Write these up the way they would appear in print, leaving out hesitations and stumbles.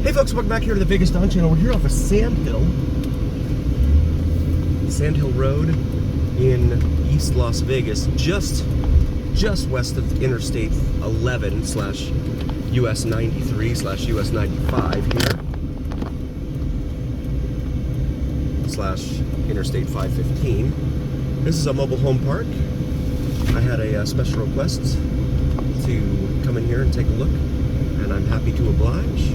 Hey folks, welcome back here to the Vegas Dawn Channel. We're here off of Sandhill Road in East Las Vegas, just west of Interstate 11 slash US 93 slash US 95 here, slash Interstate 515. This is a mobile home park. I had a special request to come in here and take a look, and I'm happy to oblige.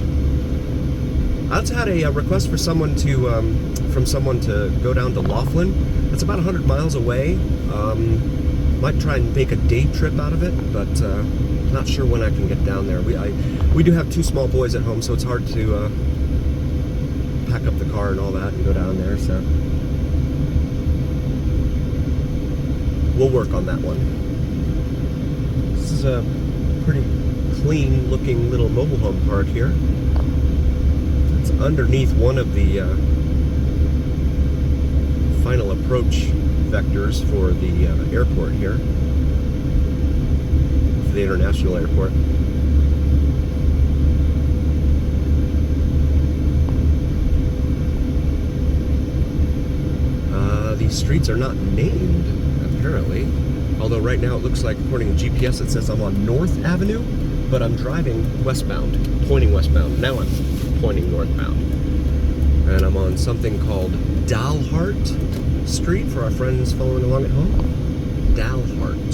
I also had a request for someone to, from someone to go down to Laughlin. That's about 100 miles away. Might try and make a day trip out of it, but not sure when I can get down there. We do have two small boys at home, so it's hard to pack up the car and all that and go down there. So we'll work on that one. This is a pretty clean-looking little mobile home park here. It's underneath one of the final approach vectors for the airport here, for the international airport. These streets are not named, apparently. Although right now it looks like, according to GPS, it says I'm on North Avenue, but I'm driving westbound, pointing westbound. Now I'm pointing northbound. And I'm on something called Dalhart Street for our friends following along at home. Dalhart.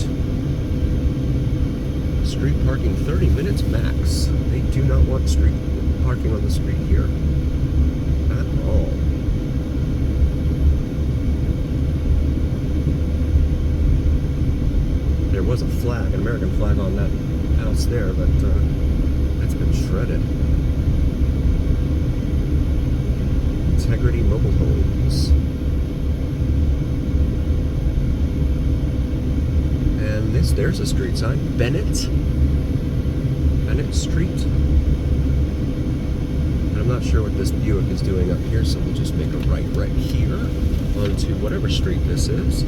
Street parking 30 minutes max. They do not want street parking on the street here at all. There was a flag, an American flag on that house there, but that's been shredded. Integrity Mobile Homes. And there's a street sign. Bennett Street. And I'm not sure what this Buick is doing up here, so we'll just make a right here onto whatever street this is.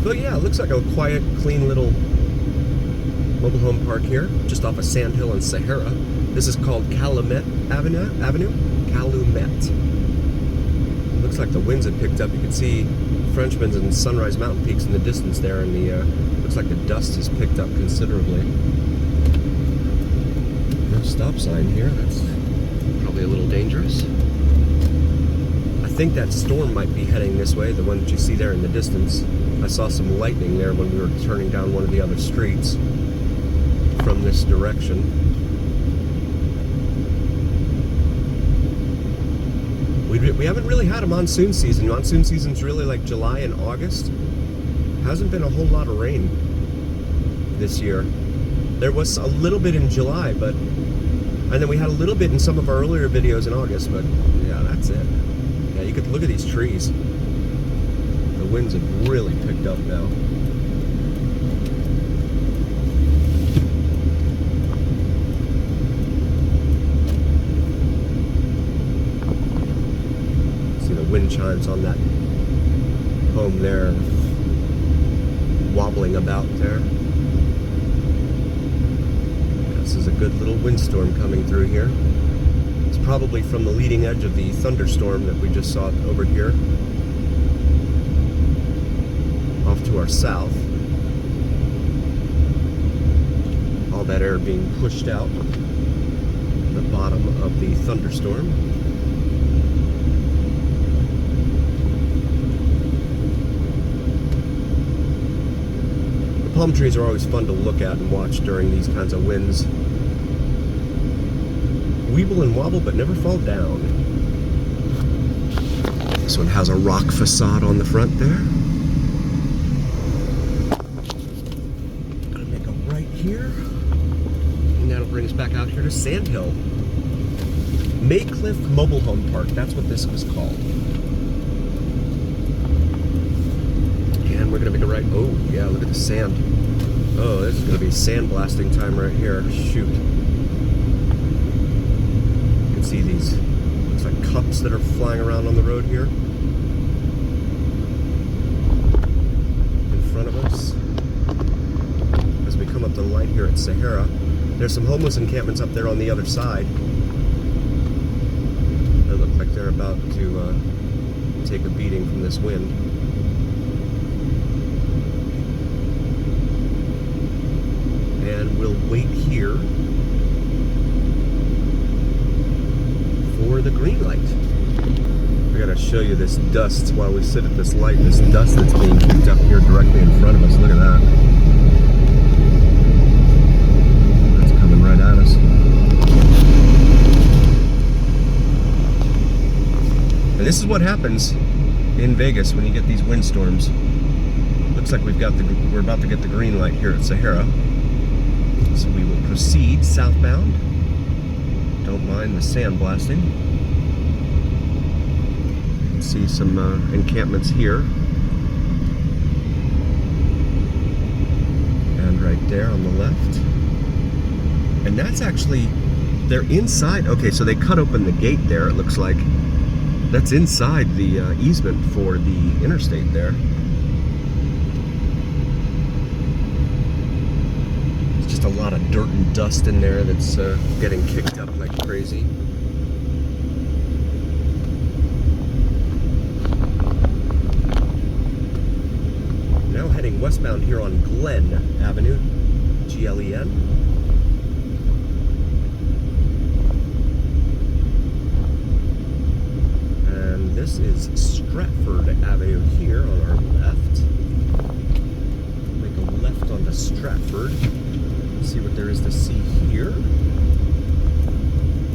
But yeah, it looks like a quiet, clean little mobile home park here, just off of Sandhill and Sahara. This is called Calumet Avenue? Calumet. Looks like the winds have picked up. You can see Frenchman's and Sunrise Mountain Peaks in the distance there, and the looks like the dust has picked up considerably. No stop sign here. That's probably a little dangerous. I think that storm might be heading this way, the one that you see there in the distance. I saw some lightning there when we were turning down one of the other streets from this direction. We haven't really had a monsoon season. Monsoon season's really like July and August. Hasn't been a whole lot of rain this year. There was a little bit in July, and then we had a little bit in some of our earlier videos in August, but yeah, that's it. Yeah, you could look at these trees. The winds have really picked up now. Wind chimes on that home there, wobbling about there. This is a good little windstorm coming through here. It's probably from the leading edge of the thunderstorm that we just saw over here, off to our south. All that air being pushed out the bottom of the thunderstorm. Palm trees are always fun to look at and watch during these kinds of winds. Weeble and wobble, but never fall down. This one has a rock facade on the front there. Gonna make a right here. And that'll bring us back out here to Sandhill. Maycliff Mobile Home Park, that's what this was called. We're gonna make a right. Oh yeah, look at the sand. Oh, this is gonna be sandblasting time right here. Shoot. You can see these, looks like cups that are flying around on the road here. In front of us. As we come up the light here at Sahara. There's some homeless encampments up there on the other side. They look like they're about to take a beating from this wind. And we'll wait here for the green light. I gotta show you this dust while we sit at this light. This dust that's being kicked up here directly in front of us. Look at that. That's coming right at us. And this is what happens in Vegas when you get these windstorms. Looks like we're about to get the green light here at Sahara. So we will proceed southbound. Don't mind the sandblasting. You can see some encampments here. And right there on the left. And that's actually, they're inside. Okay, so they cut open the gate there, it looks like. That's inside the easement for the interstate there. There's just a lot of dirt and dust in there that's getting kicked up like crazy. Now heading westbound here on Glen Avenue, Glen. This is Stratford Avenue here on our left. Make a left onto Stratford. See what there is to see here.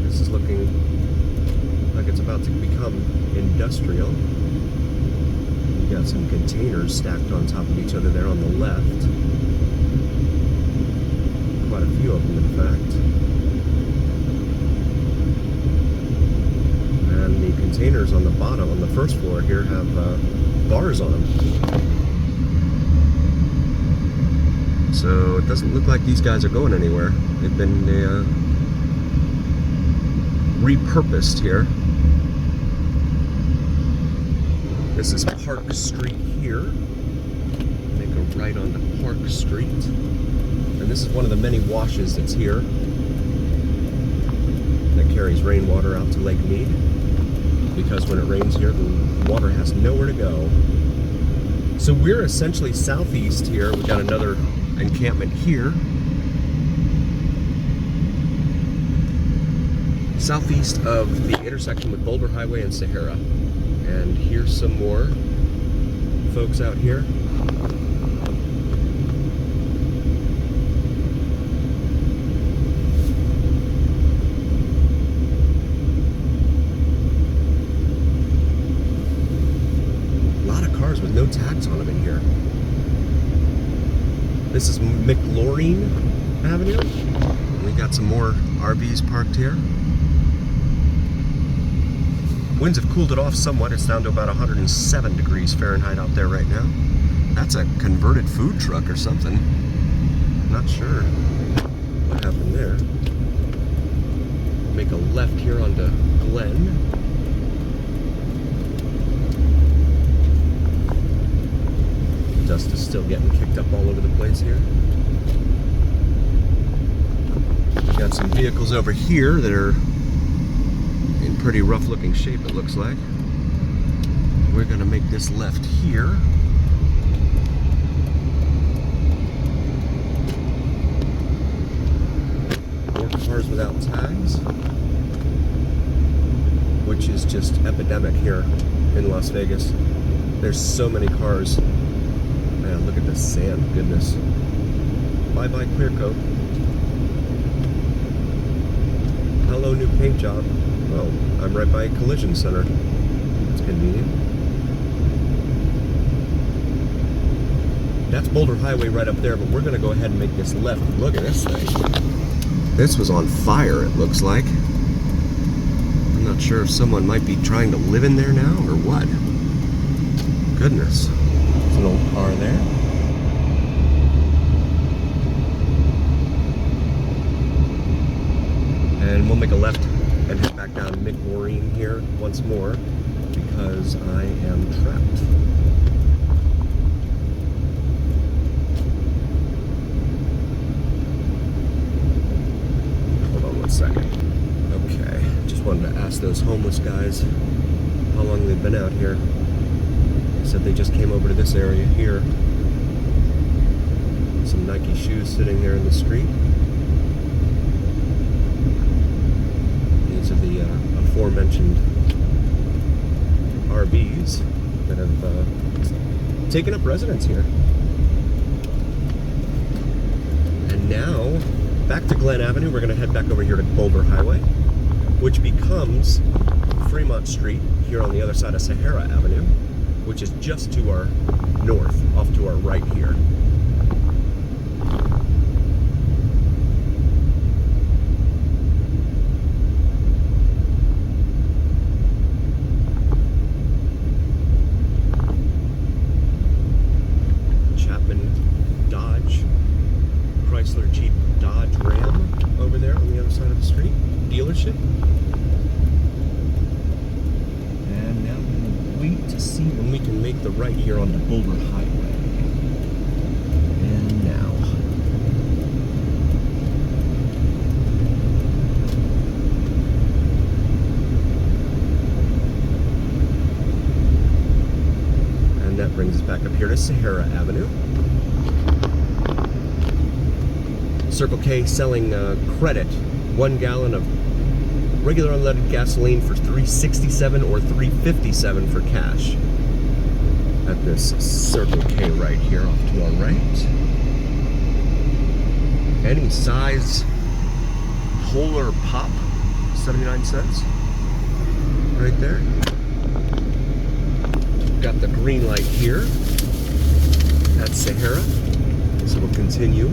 This is looking like it's about to become industrial. We've got some containers stacked on top of each other there on the left. Quite a few of them, in fact. And the containers on the bottom, on the first floor here, have bars on them. So it doesn't look like these guys are going anywhere. They've been repurposed here. This is Park Street here. Make a right onto Park Street. And this is one of the many washes that's here that carries rainwater out to Lake Mead. Because when it rains here, the water has nowhere to go. So we're essentially southeast here. We've got another encampment here. Southeast of the intersection with Boulder Highway and Sahara. And here's some more folks out here. With no tags on them in here. This is McLaurin Avenue. We got some more RVs parked here. Winds have cooled it off somewhat. It's down to about 107 degrees Fahrenheit out there right now. That's a converted food truck or something. Not sure what happened there. Make a left here onto Glen. Dust is still getting kicked up all over the place here. We've got some vehicles over here that are in pretty rough looking shape, it looks like. We're going to make this left here. More cars without tags, which is just epidemic here in Las Vegas. There's so many cars. Man, look at this sand, goodness. Bye-bye clear coat. Hello, new paint job. Oh, I'm right by a collision center. That's convenient. That's Boulder Highway right up there, but we're gonna go ahead and make this left. Look at this thing. This was on fire, it looks like. I'm not sure if someone might be trying to live in there now or what. Goodness. An old car there. And we'll make a left and head back down McLaurin here once more because I am trapped. second. Okay, just wanted to ask those homeless guys how long they've been out here. They said they just came over to this area here. Some Nike shoes sitting there in the street. These are the aforementioned RVs that have taken up residence here. And now, back to Glen Avenue. We're going to head back over here to Boulder Highway, which becomes Fremont Street here on the other side of Sahara Avenue, which is just to our north, off to our right here. Chrysler Jeep Dodge Ram over there on the other side of the street, dealership. And now we're going to wait to see when we can make the right here onto Boulder Highway. And now. And that brings us back up here to Sahara Avenue. Circle K selling credit, 1 gallon of regular unleaded gasoline for $3.67 or $3.57 for cash at this Circle K right here off to our right. Any size Polar Pop, 79 cents right there. Got the green light here at Sahara, so we'll continue.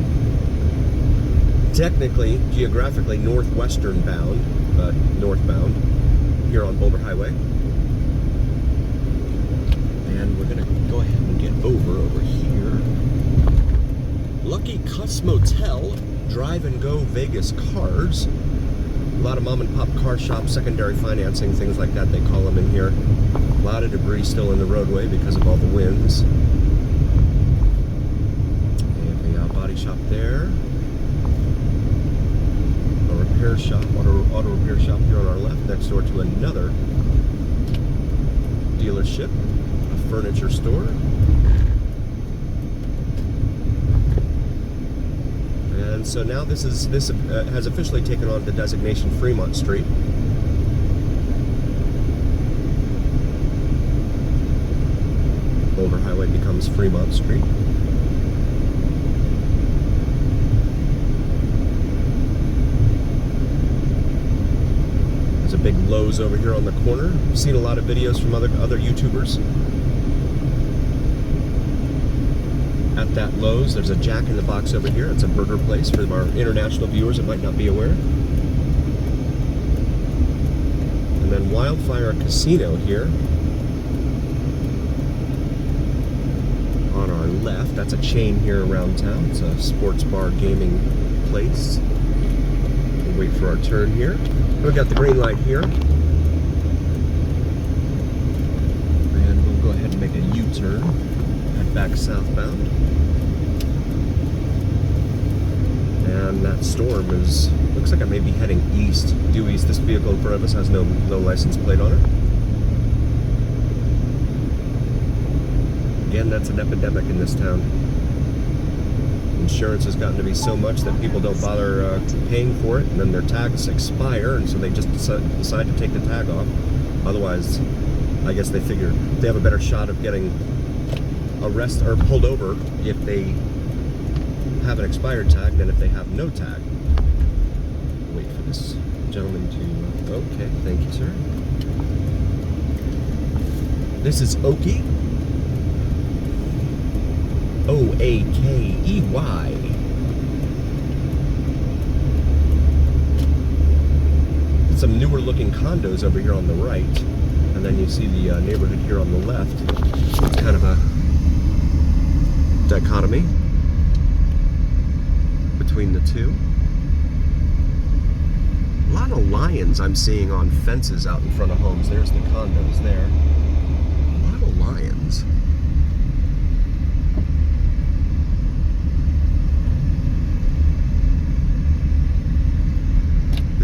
Technically, geographically, northwestern bound, but northbound here on Boulder Highway. And we're gonna go ahead and get over here. Lucky Cosmopolitan Drive and Go Vegas Cars. A lot of mom and pop car shops, secondary financing, things like that they call them in here. A lot of debris still in the roadway because of all the winds. And a body shop there. Repair shop, auto repair shop here on our left, next door to another dealership, a furniture store. And so now this has officially taken on the designation Fremont Street. Boulder Highway becomes Fremont Street. Big Lowe's over here on the corner. I've seen a lot of videos from other YouTubers at that Lowe's. There's a Jack in the Box over here. It's a burger place for our international viewers that might not be aware. And then Wildfire Casino here on our left. That's a chain here around town. It's a sports bar gaming place. We'll wait for our turn here. We've got the green light here. And we'll go ahead and make a U-turn. Head back southbound. And that storm looks like it may be heading east, due east. This vehicle in front of us has no license plate on it. Again, that's an epidemic in this town. Insurance has gotten to be so much that people don't bother paying for it, and then their tags expire, and so they just decide to take the tag off. Otherwise, I guess they figure they have a better shot of getting arrested or pulled over if they have an expired tag than if they have no tag. Wait for this gentleman to... Okay, thank you, sir. This is Oakey. O-A-K-E-Y. Some newer looking condos over here on the right, and then you see the neighborhood here on the left. It's kind of a dichotomy between the two. A lot of lions I'm seeing on fences out in front of homes. There's the condos there. A lot of lions.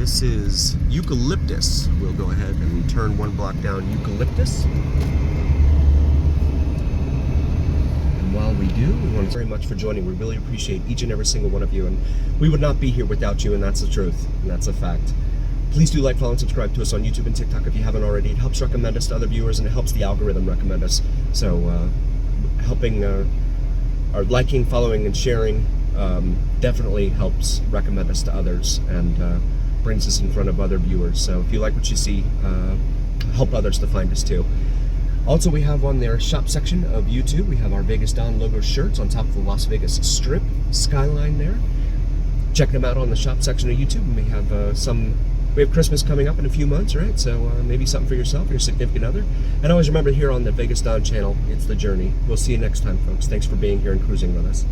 This is Eucalyptus. We'll go ahead and turn one block down Eucalyptus. And while we do, we want to very much for joining. We really appreciate each and every single one of you, and we would not be here without you, and that's the truth, and that's a fact. Please do like, follow, and subscribe to us on YouTube and TikTok if you haven't already. It helps recommend us to other viewers, and it helps the algorithm recommend us. So helping or liking, following, and sharing definitely helps recommend us to others and brings us in front of other viewers. So if you like what you see, help others to find us too. Also, we have on their shop section of YouTube, we have our Vegas Don logo shirts on top of the Las Vegas Strip skyline there. Check them out on the shop section of YouTube, and we have we have Christmas coming up in a few months, right? So maybe something for yourself or your significant other. And always remember, here on the Vegas Don channel, it's the journey. We'll see you next time, folks. Thanks for being here and cruising with us.